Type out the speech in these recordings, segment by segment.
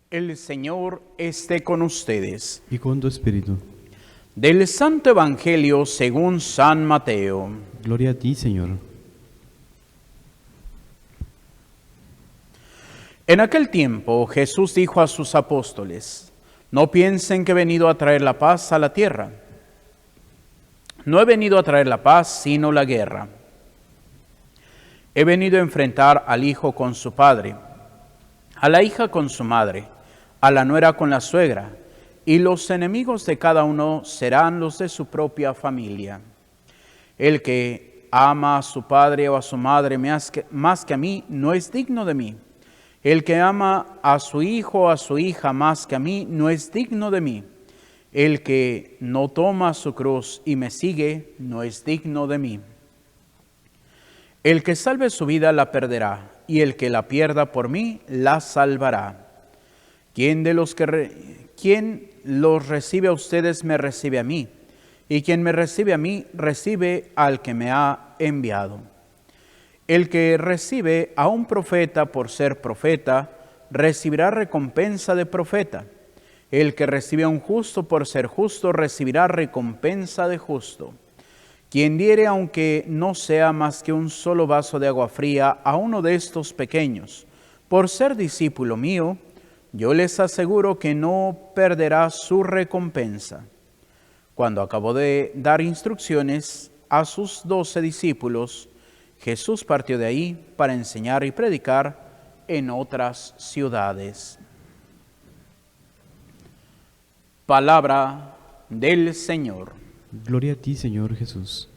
El Señor esté con ustedes. Y con tu espíritu. Del Santo Evangelio según San Mateo. Gloria a ti, Señor. En aquel tiempo Jesús dijo a sus apóstoles: no piensen que he venido a traer la paz a la tierra. No he venido a traer la paz, sino la guerra. He venido a enfrentar al hijo con su padre, a la hija con su madre, a la nuera con la suegra, y los enemigos de cada uno serán los de su propia familia. El que ama a su padre o a su madre más que a mí, no es digno de mí. El que ama a su hijo o a su hija más que a mí, no es digno de mí. El que no toma su cruz y me sigue, no es digno de mí. El que salve su vida la perderá, y el que la pierda por mí, la salvará. ¿Quién los recibe a ustedes me recibe a mí? Y quien me recibe a mí, recibe al que me ha enviado. El que recibe a un profeta por ser profeta, recibirá recompensa de profeta. El que recibe a un justo por ser justo, recibirá recompensa de justo. Quien diere, aunque no sea más que un solo vaso de agua fría, a uno de estos pequeños, por ser discípulo mío, yo les aseguro que no perderá su recompensa. Cuando acabó de dar instrucciones a sus 12 discípulos, Jesús partió de ahí para enseñar y predicar en otras ciudades. Palabra del Señor. Gloria a ti, Señor Jesús.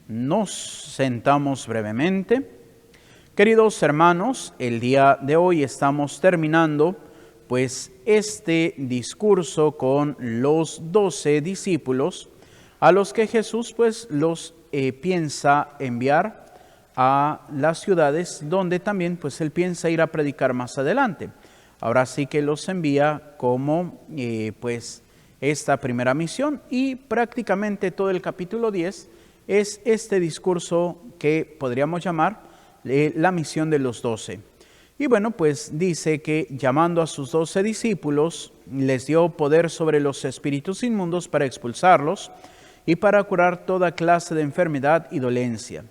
Nos sentamos brevemente. Queridos hermanos, el día de hoy estamos terminando pues este discurso con los 12 discípulos a los que Jesús pues los piensa enviar a las ciudades donde también pues él piensa ir a predicar más adelante. Ahora sí que los envía como pues esta primera misión, y prácticamente todo el capítulo 10 es este discurso que podríamos llamar la misión de los 12. Y bueno, pues dice que llamando a sus 12 discípulos, les dio poder sobre los espíritus inmundos para expulsarlos y para curar toda clase de enfermedad y dolencia.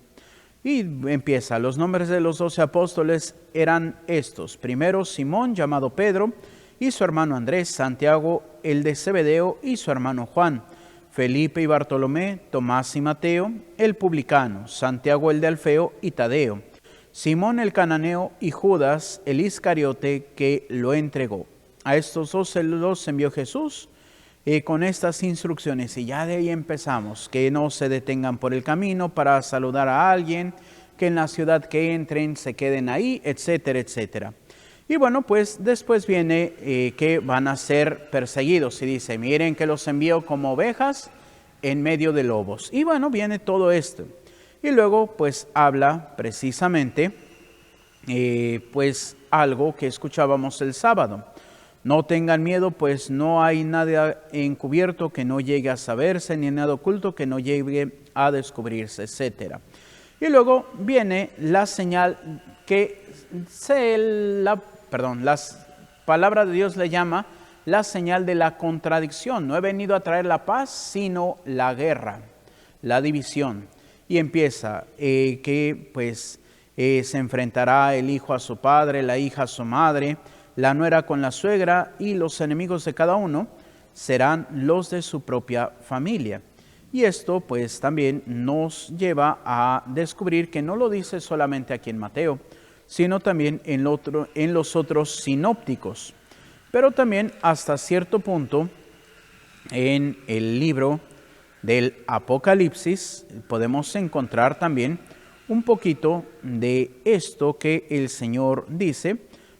Y empieza, los nombres de los 12 apóstoles eran estos. Primero, Simón, llamado Pedro, y su hermano Andrés, Santiago, el de Zebedeo, y su hermano Juan, Felipe y Bartolomé, Tomás y Mateo, el publicano, Santiago el de Alfeo y Tadeo, Simón el cananeo y Judas el Iscariote que lo entregó. A estos 12 los envió Jesús con estas instrucciones, y ya de ahí empezamos: que no se detengan por el camino para saludar a alguien, que en la ciudad que entren se queden ahí, etcétera, etcétera. Y bueno, pues después viene que van a ser perseguidos, y dice: miren que los envío como ovejas en medio de lobos. Y bueno, viene todo esto. Y luego pues habla precisamente pues algo que escuchábamos el sábado. No tengan miedo, pues no hay nada encubierto que no llegue a saberse, ni nada oculto que no llegue a descubrirse, etc. Y luego viene la señal que la palabra de Dios le llama la señal de la contradicción. No he venido a traer la paz, sino la guerra, la división. Y empieza que pues se enfrentará el hijo a su padre, la hija a su madre, la nuera con la suegra, y los enemigos de cada uno serán los de su propia familia. Y esto pues también nos lleva a descubrir que no lo dice solamente aquí en Mateo, sino también en los otros sinópticos. Pero también hasta cierto punto en el libro del Apocalipsis podemos encontrar también un poquito de esto que el Señor dice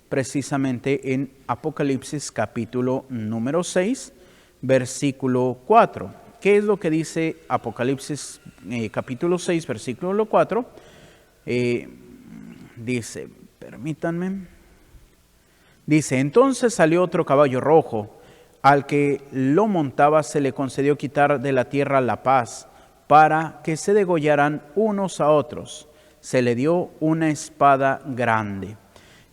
precisamente en Apocalipsis capítulo número 6, versículo 4. ¿Qué es lo que dice Apocalipsis capítulo 6, versículo 4? Dice, permítanme, dice: entonces salió otro caballo rojo, al que lo montaba se le concedió quitar de la tierra la paz, para que se degollaran unos a otros. se le dio una espada grande.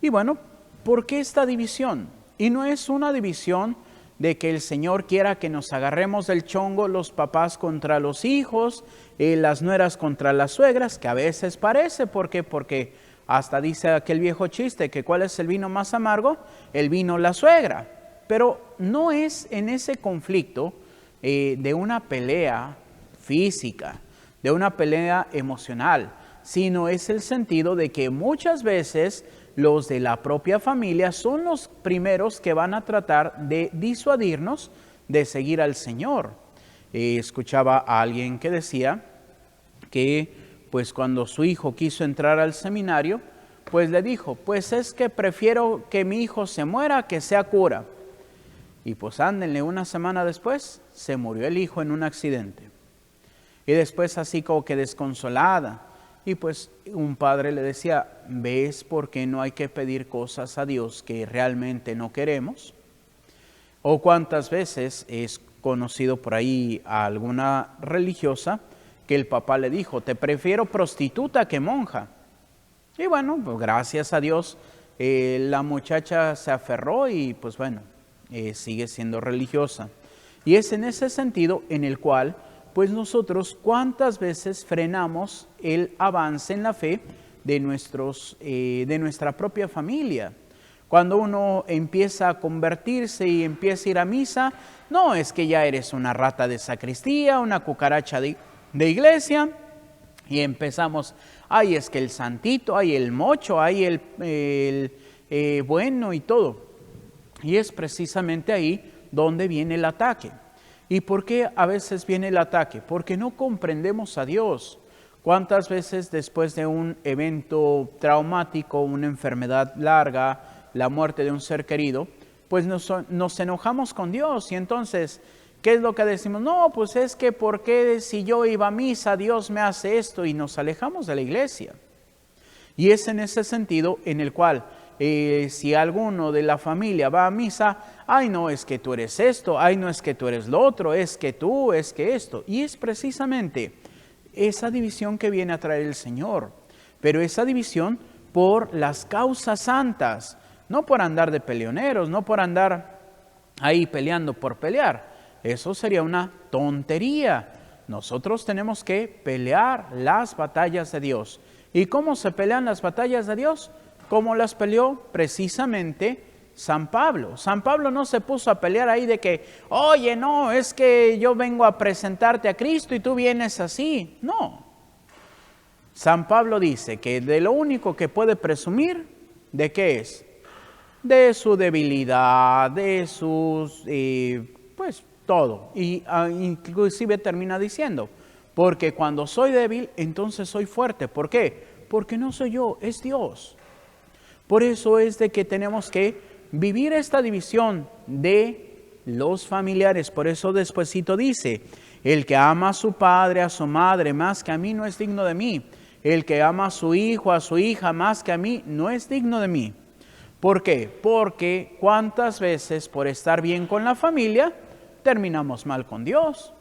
Y bueno, ¿por qué esta división? Y no es una división de que el Señor quiera que nos agarremos del chongo los papás contra los hijos, las nueras contra las suegras, que a veces parece, ¿por qué? Porque hasta dice aquel viejo chiste que ¿cuál es el vino más amargo? El vino la suegra. Pero no es en ese conflicto de una pelea física, de una pelea emocional, sino es el sentido de que muchas veces los de la propia familia son los primeros que van a tratar de disuadirnos de seguir al Señor. Escuchaba a alguien que decía que pues cuando su hijo quiso entrar al seminario, pues le dijo, pues es que prefiero que mi hijo se muera que sea cura. Y pues ándenle, una semana después se murió el hijo en un accidente. Y después así como que desconsolada. Y pues un padre le decía, ¿ves por qué no hay que pedir cosas a Dios que realmente no queremos? O cuántas veces es conocido por ahí a alguna religiosa que el papá le dijo, te prefiero prostituta que monja. Y bueno, pues gracias a Dios la muchacha se aferró y pues bueno, sigue siendo religiosa. Y es en ese sentido en el cual pues nosotros cuántas veces frenamos el avance en la fe de nuestra propia familia. Cuando uno empieza a convertirse y empieza a ir a misa, no es que ya eres una rata de sacristía, una cucaracha de iglesia, y empezamos, ay, es que el santito, ay, el mocho, ay, el bueno y todo. Y es precisamente ahí donde viene el ataque. ¿Y por qué a veces viene el ataque? Porque no comprendemos a Dios. ¿Cuántas veces después de un evento traumático, una enfermedad larga, la muerte de un ser querido, pues nos enojamos con Dios? Y entonces, ¿qué es lo que decimos? No, pues es que ¿por qué si yo iba a misa Dios me hace esto? Y nos alejamos de la iglesia. Y es en ese sentido en el cual si alguno de la familia va a misa, ay no, es que tú eres esto, ay no, es que tú eres lo otro, es que tú, es que esto. Y es precisamente esa división que viene a traer el Señor. Pero esa división por las causas santas, no por andar de peleoneros, no por andar ahí peleando por pelear. Eso sería una tontería. Nosotros tenemos que pelear las batallas de Dios. ¿Y cómo se pelean las batallas de Dios? Como las peleó precisamente San Pablo. San Pablo no se puso a pelear ahí de que, oye, no, es que yo vengo a presentarte a Cristo y tú vienes así. No. San Pablo dice que de lo único que puede presumir, ¿de qué es? De su debilidad, de sus, pues todo. Y inclusive termina diciendo, porque cuando soy débil, entonces soy fuerte. ¿Por qué? Porque no soy yo, es Dios. Por eso es de que tenemos que vivir esta división de los familiares. Por eso despuesito dice, el que ama a su padre, a su madre, más que a mí, no es digno de mí. El que ama a su hijo, a su hija, más que a mí, no es digno de mí. ¿Por qué? Porque cuántas veces por estar bien con la familia, terminamos mal con Dios.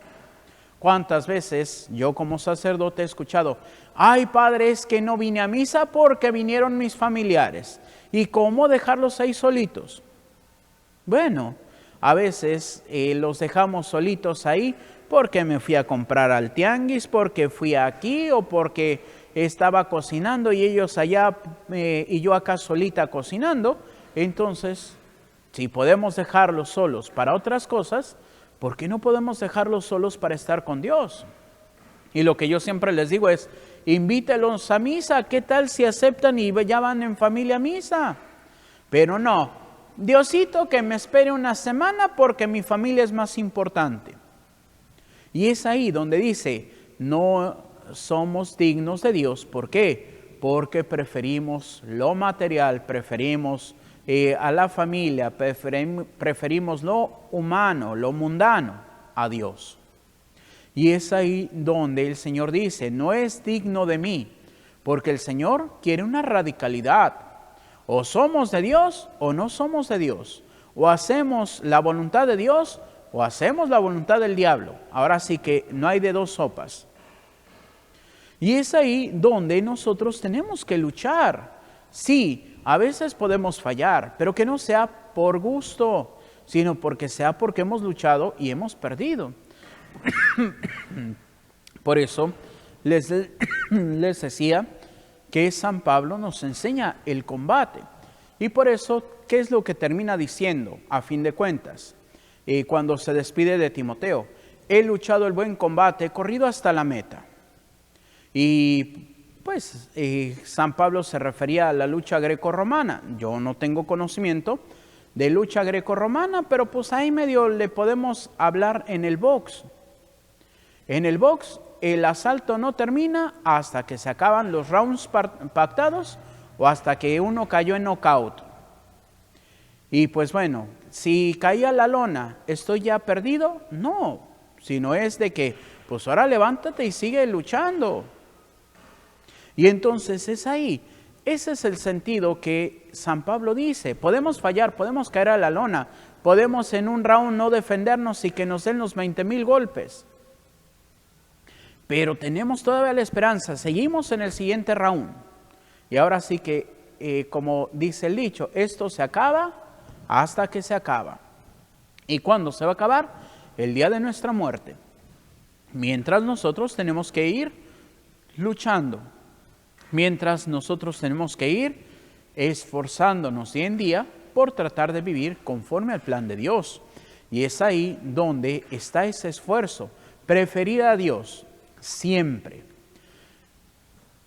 ¿Cuántas veces yo como sacerdote he escuchado, ay padre, es que no vine a misa porque vinieron mis familiares? ¿Y cómo dejarlos ahí solitos? Bueno, a veces los dejamos solitos ahí porque me fui a comprar al tianguis, porque fui aquí o porque estaba cocinando y ellos allá y yo acá solita cocinando. Entonces, si podemos dejarlos solos para otras cosas, ¿por qué no podemos dejarlos solos para estar con Dios? Y lo que yo siempre les digo es, invítelos a misa, ¿qué tal si aceptan y ya van en familia a misa? Pero no, Diosito que me espere una semana porque mi familia es más importante. Y es ahí donde dice, no somos dignos de Dios. ¿Por qué? Porque preferimos lo material, preferimos a la familia, preferimos lo humano, lo mundano a Dios. Y es ahí donde el Señor dice, no es digno de mí, porque el Señor quiere una radicalidad. O somos de Dios o no somos de Dios. O hacemos la voluntad de Dios o hacemos la voluntad del diablo. Ahora sí que no hay de dos sopas. Y es ahí donde nosotros tenemos que luchar. Sí, a veces podemos fallar, pero que no sea por gusto, sino porque sea porque hemos luchado y hemos perdido. Por eso les decía que San Pablo nos enseña el combate. Y por eso, ¿qué es lo que termina diciendo a fin de cuentas? Cuando se despide de Timoteo: he luchado el buen combate, he corrido hasta la meta. Y pues San Pablo se refería a la lucha grecorromana. Yo no tengo conocimiento de lucha grecorromana, pero pues ahí medio le podemos hablar en el box. En el box el asalto no termina hasta que se acaban los rounds pactados o hasta que uno cayó en knockout. Y pues bueno, si caía la lona, ¿estoy ya perdido? No, sino es de que pues ahora levántate y sigue luchando. Y entonces es ahí, ese es el sentido que San Pablo dice: podemos fallar, podemos caer a la lona, podemos en un round no defendernos y que nos den los 20,000 golpes. Pero tenemos todavía la esperanza, seguimos en el siguiente round. Y ahora sí que, como dice el dicho, esto se acaba hasta que se acaba. ¿Y cuándo se va a acabar? El día de nuestra muerte. Mientras nosotros tenemos que ir luchando. Mientras nosotros tenemos que ir esforzándonos día en día por tratar de vivir conforme al plan de Dios. Y es ahí donde está ese esfuerzo. Preferir a Dios siempre.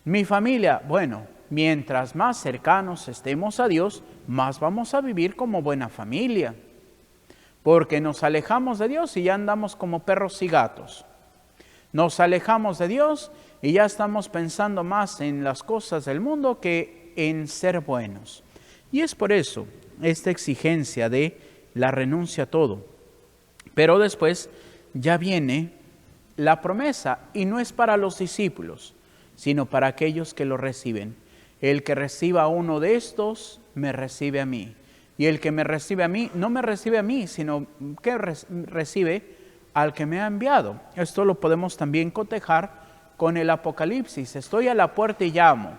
Mi familia, bueno, mientras más cercanos estemos a Dios, más vamos a vivir como buena familia. Porque nos alejamos de Dios y ya andamos como perros y gatos. Nos alejamos de Dios y ya estamos pensando más en las cosas del mundo que en ser buenos. Y es por eso esta exigencia de la renuncia a todo. Pero después ya viene la promesa, y no es para los discípulos, sino para aquellos que lo reciben. El que reciba a uno de estos, me recibe a mí. Y el que me recibe a mí, no me recibe a mí, sino que recibe al que me ha enviado. Esto lo podemos también cotejar con el Apocalipsis. Estoy a la puerta y llamo.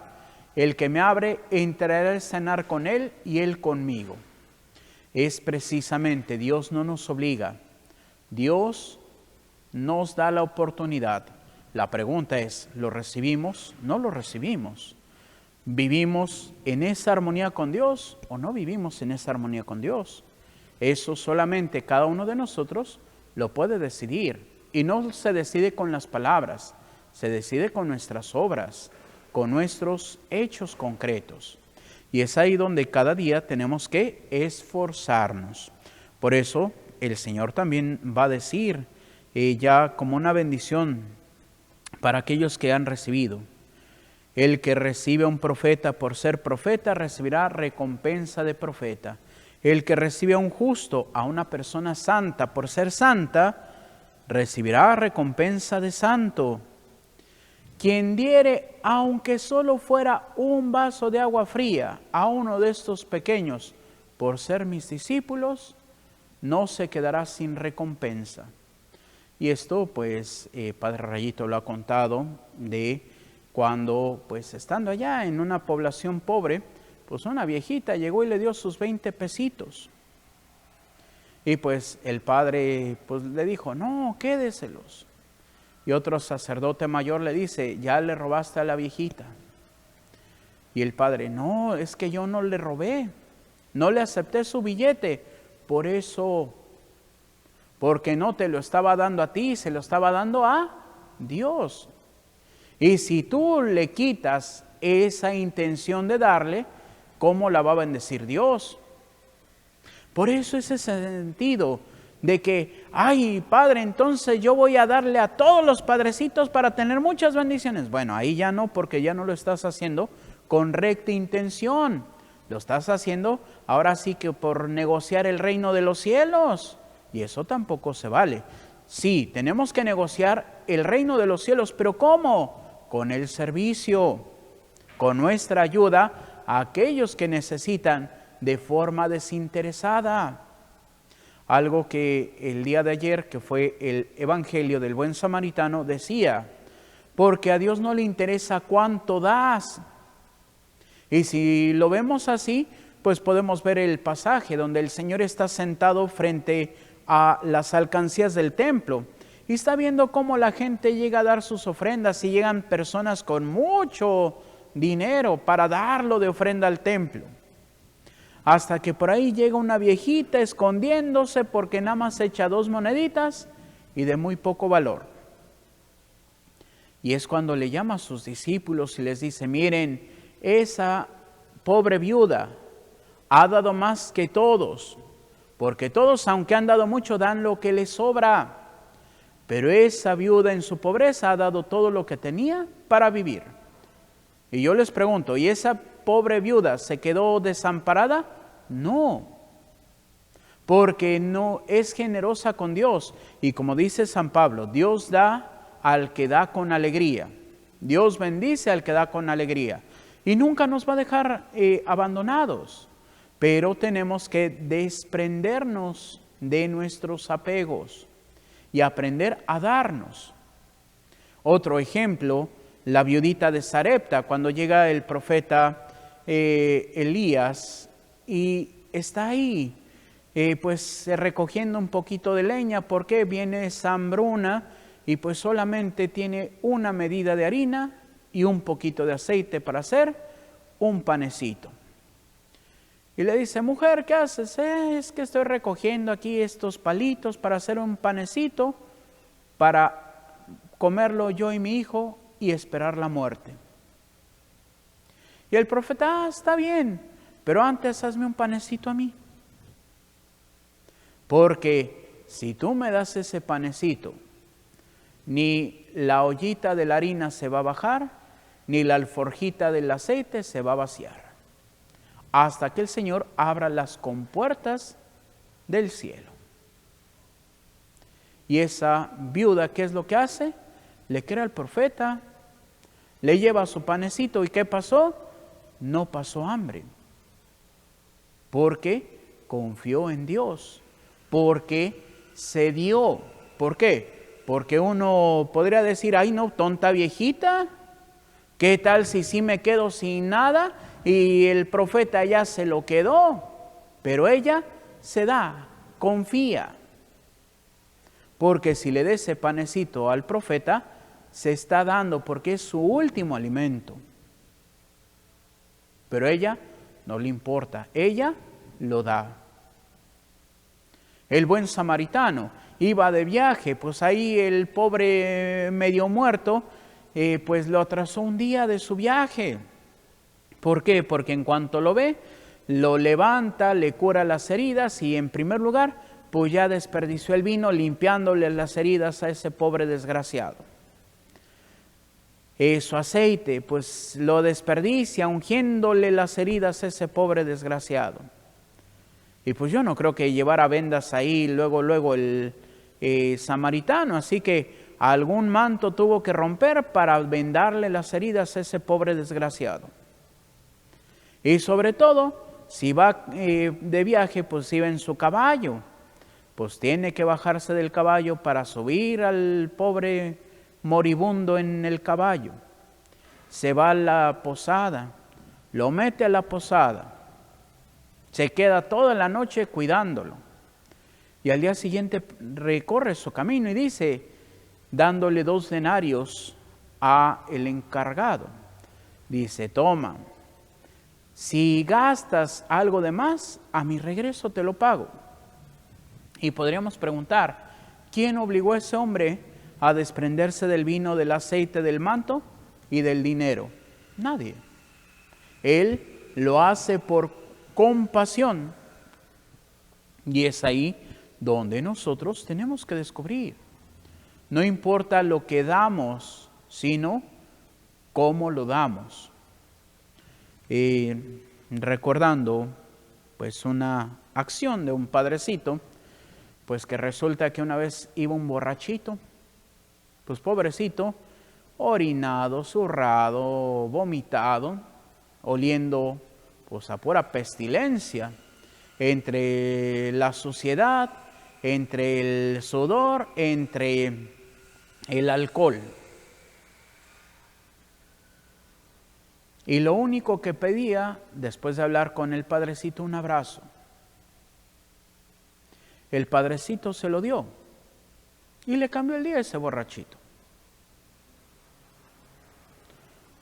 El que me abre, entraré a cenar con él y él conmigo. Es precisamente, Dios no nos obliga. Dios nos da la oportunidad. La pregunta es, ¿lo recibimos? ¿No lo recibimos? ¿Vivimos en esa armonía con Dios o no vivimos en esa armonía con Dios? Eso solamente cada uno de nosotros lo puede decidir. Y no se decide con las palabras, se decide con nuestras obras, con nuestros hechos concretos. Y es ahí donde cada día tenemos que esforzarnos. Por eso el Señor también va a decir, ya como una bendición para aquellos que han recibido: el que recibe a un profeta por ser profeta recibirá recompensa de profeta. El que recibe a un justo, a una persona santa por ser santa, recibirá recompensa de santo. Quien diere, aunque solo fuera un vaso de agua fría, a uno de estos pequeños por ser mis discípulos, no se quedará sin recompensa. Y esto, pues, Padre Rayito lo ha contado de cuando, pues, estando allá en una población pobre, pues una viejita llegó y le dio sus 20 pesitos. Y pues el padre, pues, le dijo: no, quédeselos. Y otro sacerdote mayor le dice: ya le robaste a la viejita. Y el padre: no, es que yo no le robé, no le acepté su billete, por eso, porque no te lo estaba dando a ti, se lo estaba dando a Dios. Y si tú le quitas esa intención de darle, ¿cómo la va a bendecir Dios? Por eso es ese sentido de que, ay, Padre, entonces yo voy a darle a todos los padrecitos para tener muchas bendiciones. Bueno, ahí ya no, porque ya no lo estás haciendo con recta intención. Lo estás haciendo ahora sí que por negociar el reino de los cielos. Y eso tampoco se vale. Sí, tenemos que negociar el reino de los cielos, pero ¿cómo? Con el servicio, con nuestra ayuda a aquellos que necesitan de forma desinteresada. Algo que el día de ayer, que fue el Evangelio del Buen Samaritano, decía: porque a Dios no le interesa cuánto das. Y si lo vemos así, pues podemos ver el pasaje donde el Señor está sentado frente a las alcancías del templo y está viendo cómo la gente llega a dar sus ofrendas y llegan personas con mucho dinero para darlo de ofrenda al templo. Hasta que por ahí llega una viejita escondiéndose porque nada más echa 2 moneditas y de muy poco valor. Y es cuando le llama a sus discípulos y les dice, miren, esa pobre viuda ha dado más que todos, porque todos, aunque han dado mucho, dan lo que les sobra. Pero esa viuda en su pobreza ha dado todo lo que tenía para vivir. Y yo les pregunto, ¿y esa pobre viuda se quedó desamparada? No, porque no es generosa con Dios. Y como dice San Pablo, Dios da al que da con alegría. Dios bendice al que da con alegría. Y nunca nos va a dejar abandonados. Pero tenemos que desprendernos de nuestros apegos y aprender a darnos. Otro ejemplo, la viudita de Sarepta, cuando llega el profeta Elías y está ahí, pues recogiendo un poquito de leña, porque viene esa hambruna y pues solamente tiene una medida de harina y un poquito de aceite para hacer un panecito. Y le dice, mujer, ¿qué haces? Es que estoy recogiendo aquí estos palitos para hacer un panecito, para comerlo yo y mi hijo y esperar la muerte. Y el profeta, está bien, pero antes hazme un panecito a mí. Porque si tú me das ese panecito, ni la ollita de la harina se va a bajar, ni la alforjita del aceite se va a vaciar, hasta que el Señor abra las compuertas del cielo. Y esa viuda, ¿qué es lo que hace? Le cree al profeta, le lleva su panecito. ¿Y qué pasó? No pasó hambre, porque confió en Dios, porque se dio. ¿Por qué? Porque uno podría decir, ay no, tonta viejita, ¿qué tal si sí me quedo sin nada? Y el profeta ya se lo quedó, pero ella se da, confía. Porque si le da ese panecito al profeta, se está dando porque es su último alimento. Pero ella no le importa, ella lo da. El buen samaritano iba de viaje, pues ahí el pobre medio muerto, pues lo atrasó un día de su viaje. ¿Por qué? Porque en cuanto lo ve, lo levanta, le cura las heridas y en primer lugar, pues ya desperdició el vino limpiándole las heridas a ese pobre desgraciado. Su aceite, pues lo desperdicia ungiéndole las heridas a ese pobre desgraciado. Y pues yo no creo que llevara vendas ahí luego el samaritano, así que algún manto tuvo que romper para vendarle las heridas a ese pobre desgraciado. Y sobre todo, si va de viaje, pues iba en su caballo, pues tiene que bajarse del caballo para subir al pobre moribundo en el caballo. Se va a la posada, lo mete a la posada, se queda toda la noche cuidándolo. Y al día siguiente recorre su camino y dice, dándole 2 denarios a el encargado, dice, toma, si gastas algo de más, a mi regreso te lo pago. Y podríamos preguntar, ¿quién obligó a ese hombre a desprenderse del vino, del aceite, del manto y del dinero? Nadie. Él lo hace por compasión. Y es ahí donde nosotros tenemos que descubrir. No importa lo que damos, sino cómo lo damos. Recordando pues una acción de un padrecito, pues que resulta que una vez iba un borrachito, pues pobrecito, orinado, zurrado, vomitado, oliendo pues a pura pestilencia, entre la suciedad, entre el sudor, entre el alcohol. Y lo único que pedía, después de hablar con el padrecito, un abrazo. El padrecito se lo dio y le cambió el día a ese borrachito.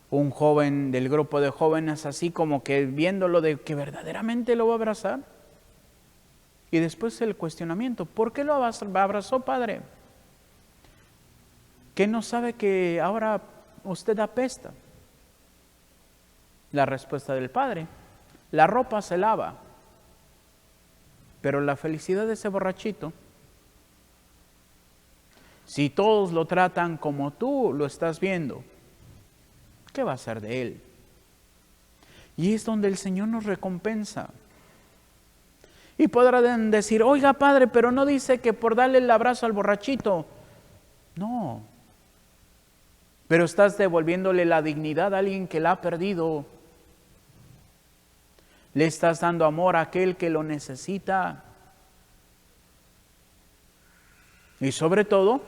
Un joven del grupo de jóvenes, así como que viéndolo de que verdaderamente lo va a abrazar. Y después el cuestionamiento, ¿por qué lo abrazó, padre? ¿Qué no sabe que ahora usted apesta? La respuesta del padre, la ropa se lava, pero la felicidad de ese borrachito, si todos lo tratan como tú lo estás viendo, ¿qué va a ser de él? Y es donde el Señor nos recompensa. Y podrán decir, oiga padre, pero no dice que por darle el abrazo al borrachito. No, pero estás devolviéndole la dignidad a alguien que la ha perdido. Le estás dando amor a aquel que lo necesita. Y sobre todo,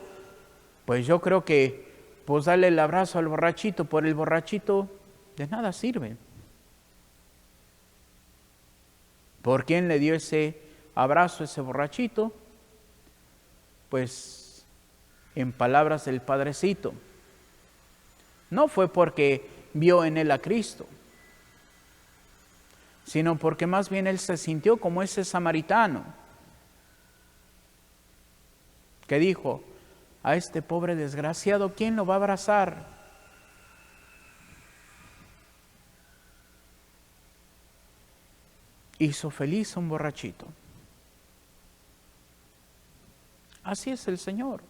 pues yo creo que pues darle el abrazo al borrachito por el borrachito de nada sirve. ¿Por quién le dio ese abrazo a ese borrachito? Pues en palabras del padrecito, no fue porque vio en él a Cristo, sino porque más bien él se sintió como ese samaritano que dijo, a este pobre desgraciado, ¿quién lo va a abrazar? Hizo feliz a un borrachito. Así es el Señor.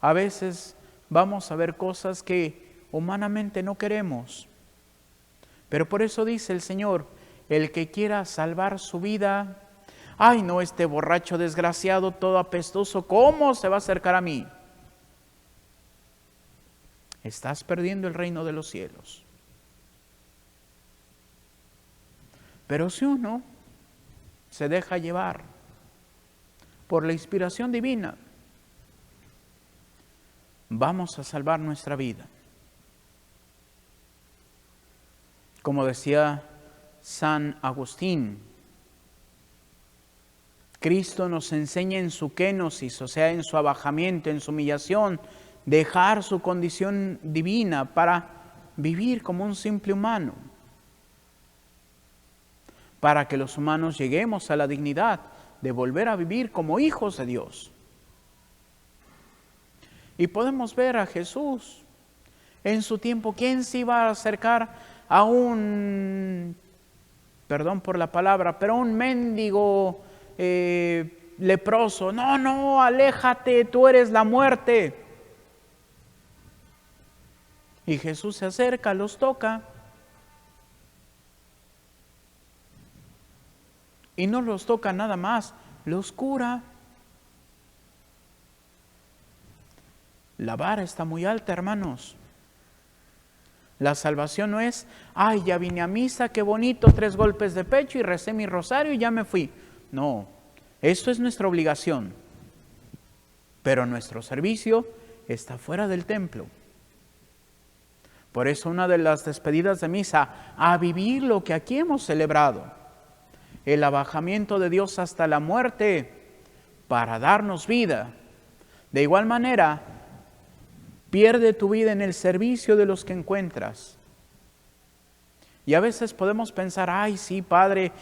A veces vamos a ver cosas que humanamente no queremos. Pero por eso dice el Señor, el que quiera salvar su vida, ay no, este borracho desgraciado, todo apestoso, ¿cómo se va a acercar a mí? Estás perdiendo el reino de los cielos. Pero si uno se deja llevar por la inspiración divina, vamos a salvar nuestra vida. Como decía San Agustín, Cristo nos enseña en su kenosis, o sea, en su abajamiento, en su humillación, dejar su condición divina para vivir como un simple humano, para que los humanos lleguemos a la dignidad de volver a vivir como hijos de Dios. Y podemos ver a Jesús en su tiempo. ¿Quién se iba a acercar a un, perdón por la palabra, pero un mendigo leproso? No, no, aléjate, tú eres la muerte. Y Jesús se acerca, los toca. Y no los toca nada más, los cura. La vara está muy alta, hermanos. La salvación no es, ay, ya vine a misa, qué bonito, 3 golpes de pecho y recé mi rosario y ya me fui. No, esto es nuestra obligación. Pero nuestro servicio está fuera del templo. Por eso una de las despedidas de misa, a vivir lo que aquí hemos celebrado. El abajamiento de Dios hasta la muerte para darnos vida. De igual manera, pierde tu vida en el servicio de los que encuentras. Y a veces podemos pensar, ay sí, Padre,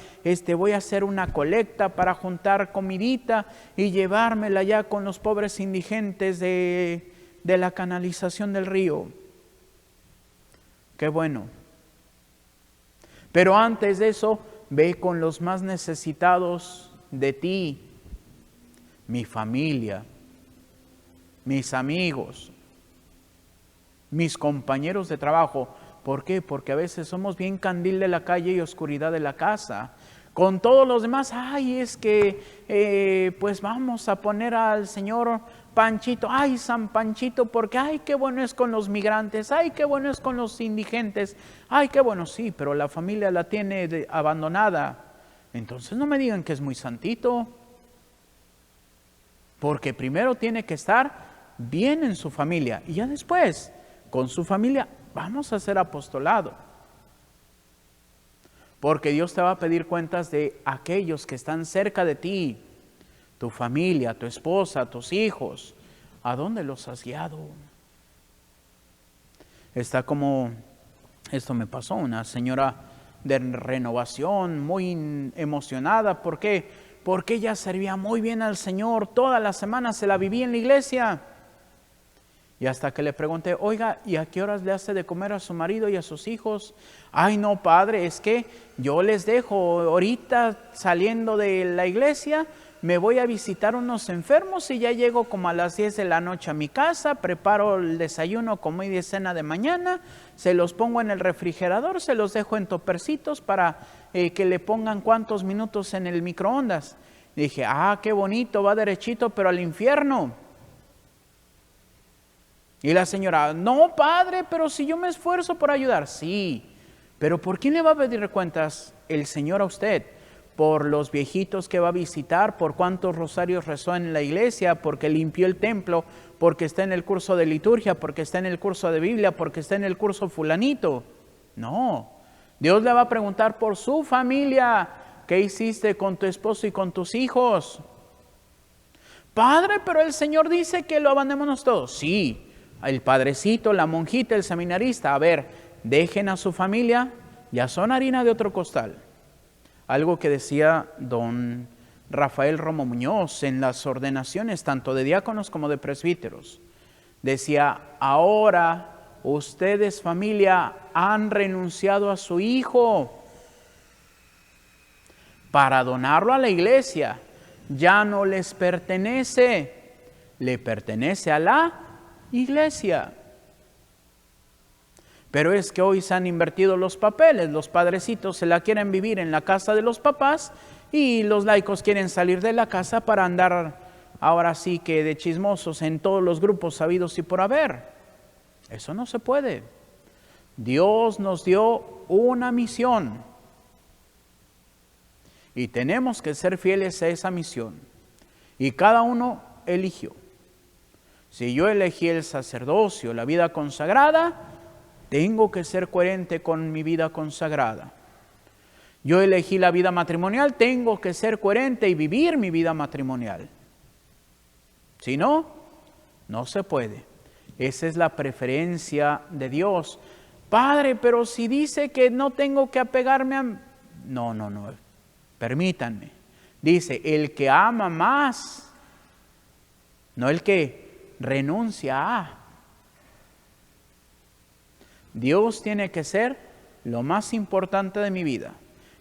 voy a hacer una colecta para juntar comidita y llevármela ya con los pobres indigentes de la canalización del río. Qué bueno. Pero antes de eso, ve con los más necesitados de ti, mi familia, mis amigos, mis compañeros de trabajo. ¿Por qué? Porque a veces somos bien candil de la calle y oscuridad de la casa. Con todos los demás, ay, es que pues vamos a poner al señor Panchito, ay, San Panchito, porque ay, qué bueno es con los migrantes, ay, qué bueno es con los indigentes, ay, qué bueno, sí, pero la familia la tiene abandonada. Entonces no me digan que es muy santito, porque primero tiene que estar bien en su familia y ya después, con su familia, vamos a hacer apostolado. Porque Dios te va a pedir cuentas de aquellos que están cerca de ti, tu familia, tu esposa, tus hijos. ¿A dónde los has guiado? Está como, esto me pasó, una señora de Renovación muy emocionada. ¿Por qué? Porque ella servía muy bien al Señor, toda la semana se la vivía en la iglesia. Y hasta que le pregunté, oiga, ¿y a qué horas le hace de comer a su marido y a sus hijos? Ay, no, padre, es que yo les dejo ahorita saliendo de la iglesia, me voy a visitar unos enfermos y ya llego como a las 10 de la noche a mi casa, preparo el desayuno, comida y cena de mañana, se los pongo en el refrigerador, se los dejo en topercitos para que le pongan cuántos minutos en el microondas. Y dije, qué bonito, va derechito, pero al infierno. Y la señora, no, padre, pero si yo me esfuerzo por ayudar. Sí, pero ¿por quién le va a pedir cuentas el Señor a usted? Por los viejitos que va a visitar, por cuántos rosarios rezó en la iglesia, porque limpió el templo, porque está en el curso de liturgia, porque está en el curso de Biblia, porque está en el curso fulanito. No, Dios le va a preguntar por su familia. ¿Qué hiciste con tu esposo y con tus hijos? Padre, pero el Señor dice que lo abandonemos todos. Sí. El padrecito, la monjita, el seminarista, a ver, dejen a su familia, ya son harina de otro costal. Algo que decía don Rafael Romo Muñoz en las ordenaciones, tanto de diáconos como de presbíteros. Decía, ahora ustedes familia han renunciado a su hijo para donarlo a la iglesia. Ya no les pertenece, le pertenece a la iglesia. Pero es que hoy se han invertido los papeles, los padrecitos se la quieren vivir en la casa de los papás y los laicos quieren salir de la casa para andar ahora sí que de chismosos en todos los grupos habidos y por haber. Eso no se puede. Dios nos dio una misión y tenemos que ser fieles a esa misión. Y cada uno eligió. Si yo elegí el sacerdocio, la vida consagrada, tengo que ser coherente con mi vida consagrada. Yo elegí la vida matrimonial, tengo que ser coherente y vivir mi vida matrimonial. Si no, no se puede. Esa es la preferencia de Dios. Padre, pero si dice que no tengo que apegarme a... No, permítanme. Dice, el que ama más, no el que renuncia a. Dios tiene que ser lo más importante de mi vida.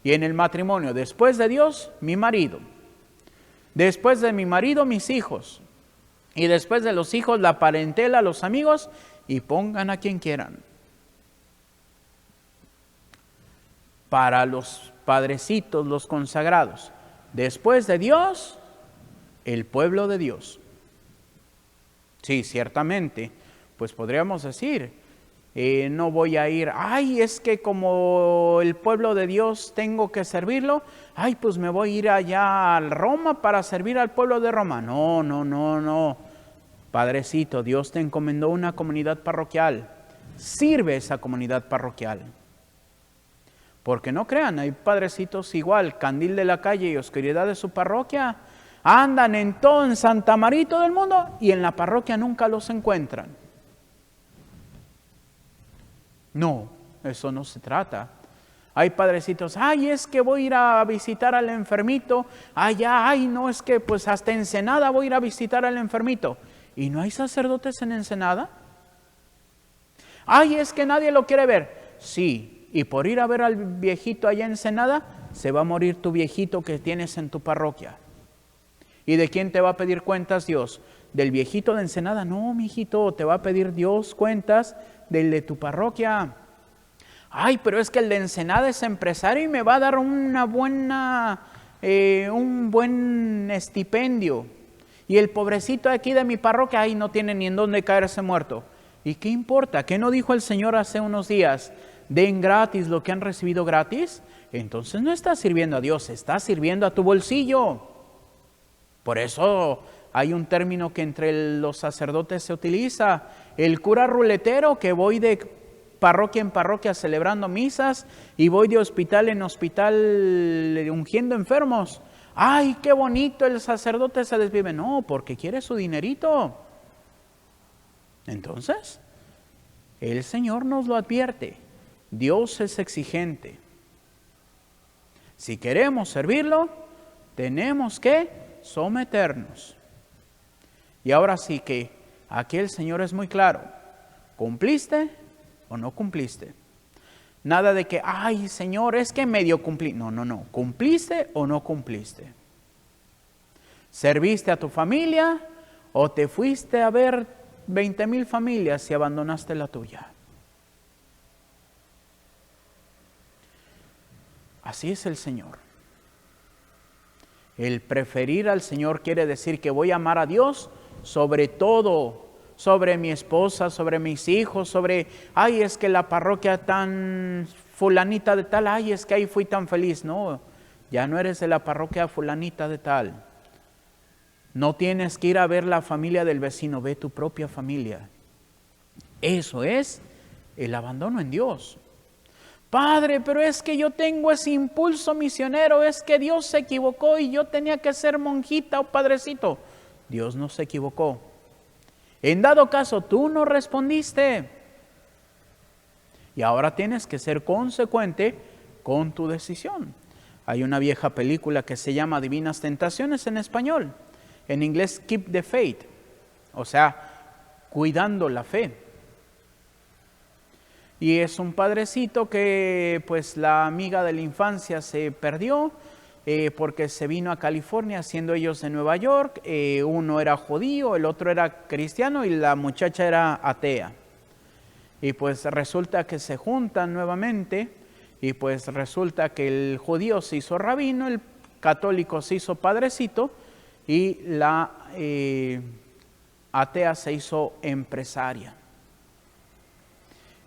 Y en el matrimonio, después de Dios, mi marido. Después de mi marido, mis hijos. Y después de los hijos, la parentela, los amigos, y pongan a quien quieran. Para los padrecitos, los consagrados. Después de Dios, el pueblo de Dios. Sí, ciertamente, pues podríamos decir, no voy a ir, es que como el pueblo de Dios tengo que servirlo, pues me voy a ir allá a Roma para servir al pueblo de Roma. No. Padrecito, Dios te encomendó una comunidad parroquial, sirve esa comunidad parroquial. Porque no crean, hay padrecitos igual, candil de la calle y oscuridad de su parroquia, andan en Santa María y todo el mundo y en la parroquia nunca los encuentran. No, eso no se trata. Hay padrecitos, es que voy a ir a visitar al enfermito, no, es que pues hasta Ensenada voy a ir a visitar al enfermito. ¿Y no hay sacerdotes en Ensenada? Es que nadie lo quiere ver. Sí, y por ir a ver al viejito allá en Ensenada, se va a morir tu viejito que tienes en tu parroquia. ¿Y de quién te va a pedir cuentas Dios? ¿Del viejito de Ensenada? No, mijito, te va a pedir Dios cuentas del de tu parroquia. Pero es que el de Ensenada es empresario y me va a dar un buen estipendio. Y el pobrecito de aquí de mi parroquia, no tiene ni en dónde caerse muerto. ¿Y qué importa? ¿Qué no dijo el Señor hace unos días? Den gratis lo que han recibido gratis. Entonces no estás sirviendo a Dios, estás sirviendo a tu bolsillo. Por eso hay un término que entre los sacerdotes se utiliza, el cura ruletero, que voy de parroquia en parroquia celebrando misas y voy de hospital en hospital ungiendo enfermos. ¡Ay, qué bonito! El sacerdote se desvive. No, porque quiere su dinerito. Entonces, el Señor nos lo advierte. Dios es exigente. Si queremos servirlo, tenemos que someternos. Y ahora sí que aquí el Señor es muy claro. ¿Cumpliste o no cumpliste? Nada de que, ay Señor, es que medio cumplí. No. ¿Cumpliste o no cumpliste? ¿Serviste a tu familia o te fuiste a ver 20,000 familias y abandonaste la tuya? Así es el Señor. El preferir al Señor quiere decir que voy a amar a Dios sobre todo, sobre mi esposa, sobre mis hijos, sobre, ay, es que la parroquia tan fulanita de tal, ay, es que ahí fui tan feliz. No, ya no eres de la parroquia fulanita de tal. No tienes que ir a ver la familia del vecino, ve tu propia familia. Eso es el abandono en Dios. Padre, pero es que yo tengo ese impulso misionero, es que Dios se equivocó y yo tenía que ser monjita o padrecito. Dios no se equivocó. En dado caso, tú no respondiste. Y ahora tienes que ser consecuente con tu decisión. Hay una vieja película que se llama Divinas Tentaciones en español. En inglés, Keep the Faith. O sea, cuidando la fe. Y es un padrecito que pues la amiga de la infancia se perdió porque se vino a California siendo ellos de Nueva York. Uno era judío, el otro era cristiano y la muchacha era atea. Y pues resulta que se juntan nuevamente y pues resulta que el judío se hizo rabino, el católico se hizo padrecito y la atea se hizo empresaria.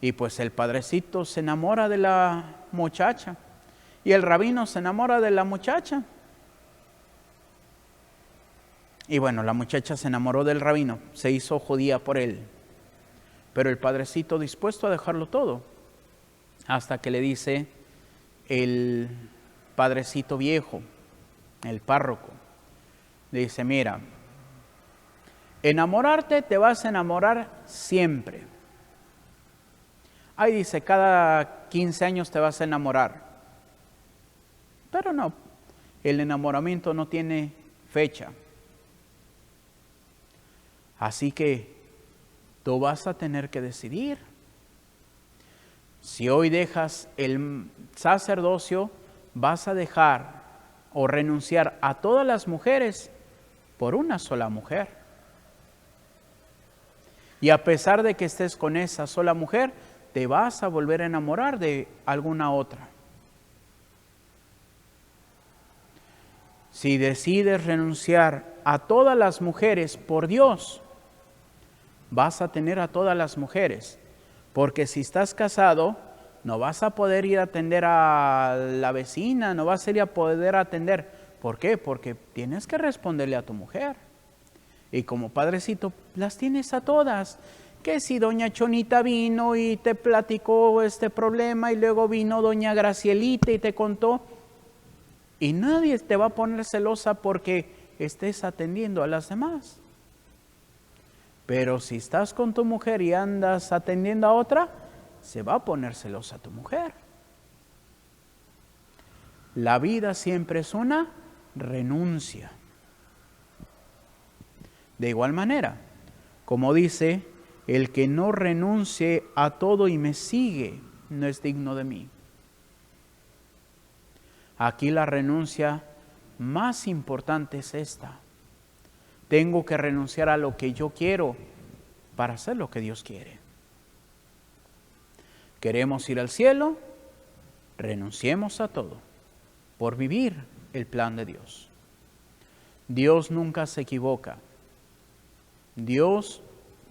Y pues el padrecito se enamora de la muchacha y el rabino se enamora de la muchacha. Y bueno, la muchacha se enamoró del rabino, se hizo judía por él. Pero el padrecito dispuesto a dejarlo todo, hasta que le dice el padrecito viejo, el párroco, le dice, mira, enamorarte te vas a enamorar siempre. Ahí dice, cada 15 años te vas a enamorar. Pero no, el enamoramiento no tiene fecha. Así que tú vas a tener que decidir. Si hoy dejas el sacerdocio, vas a dejar o renunciar a todas las mujeres por una sola mujer. Y a pesar de que estés con esa sola mujer, te vas a volver a enamorar de alguna otra. Si decides renunciar a todas las mujeres por Dios, vas a tener a todas las mujeres. Porque si estás casado, no vas a poder ir a atender a la vecina, no vas a ir a poder atender. ¿Por qué? Porque tienes que responderle a tu mujer. Y como padrecito, las tienes a todas. Que si doña Chonita vino y te platicó este problema y luego vino doña Gracielita y te contó, y nadie te va a poner celosa porque estés atendiendo a las demás. Pero si estás con tu mujer y andas atendiendo a otra, se va a poner celosa tu mujer. La vida siempre es una renuncia. De igual manera, como dice, el que no renuncie a todo y me sigue, no es digno de mí. Aquí la renuncia más importante es esta. Tengo que renunciar a lo que yo quiero para hacer lo que Dios quiere. ¿Queremos ir al cielo? Renunciemos a todo por vivir el plan de Dios. Dios nunca se equivoca. Dios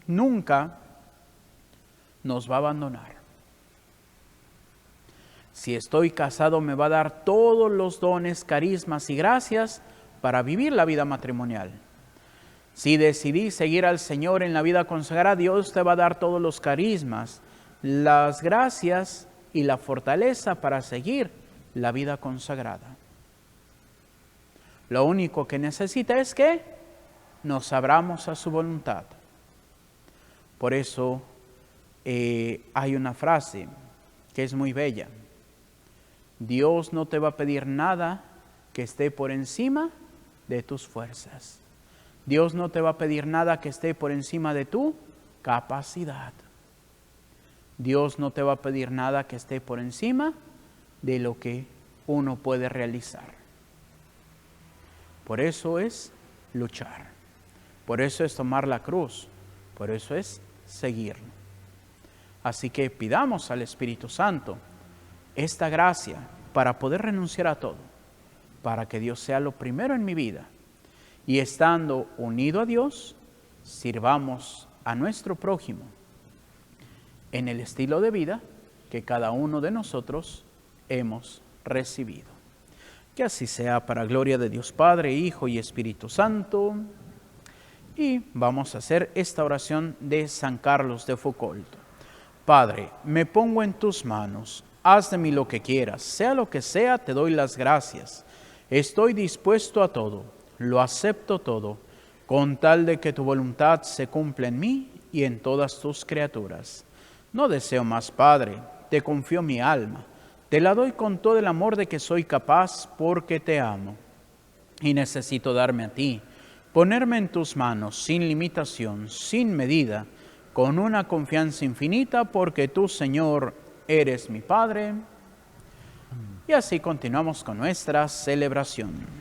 nunca nos va a abandonar. Si estoy casado, me va a dar todos los dones, carismas y gracias para vivir la vida matrimonial. Si decidí seguir al Señor en la vida consagrada, Dios te va a dar todos los carismas las gracias y la fortaleza para seguir la vida consagrada. Lo único que necesita es que nos abramos a su voluntad. Por eso hay una frase que es muy bella. Dios no te va a pedir nada que esté por encima de tus fuerzas. Dios no te va a pedir nada que esté por encima de tu capacidad. Dios no te va a pedir nada que esté por encima de lo que uno puede realizar. Por eso es luchar. Por eso es tomar la cruz. Por eso es seguirlo. Así que pidamos al Espíritu Santo esta gracia para poder renunciar a todo, para que Dios sea lo primero en mi vida. Y estando unido a Dios, sirvamos a nuestro prójimo en el estilo de vida que cada uno de nosotros hemos recibido. Que así sea, para gloria de Dios Padre, Hijo y Espíritu Santo. Y vamos a hacer esta oración de San Carlos de Foucault. Padre, me pongo en tus manos, haz de mí lo que quieras, sea lo que sea, te doy las gracias. Estoy dispuesto a todo, lo acepto todo, con tal de que tu voluntad se cumpla en mí y en todas tus criaturas. No deseo más, Padre, te confío mi alma, te la doy con todo el amor de que soy capaz porque te amo. Y necesito darme a ti, ponerme en tus manos sin limitación, sin medida, con una confianza infinita porque tú, Señor, eres mi Padre. Y así continuamos con nuestra celebración.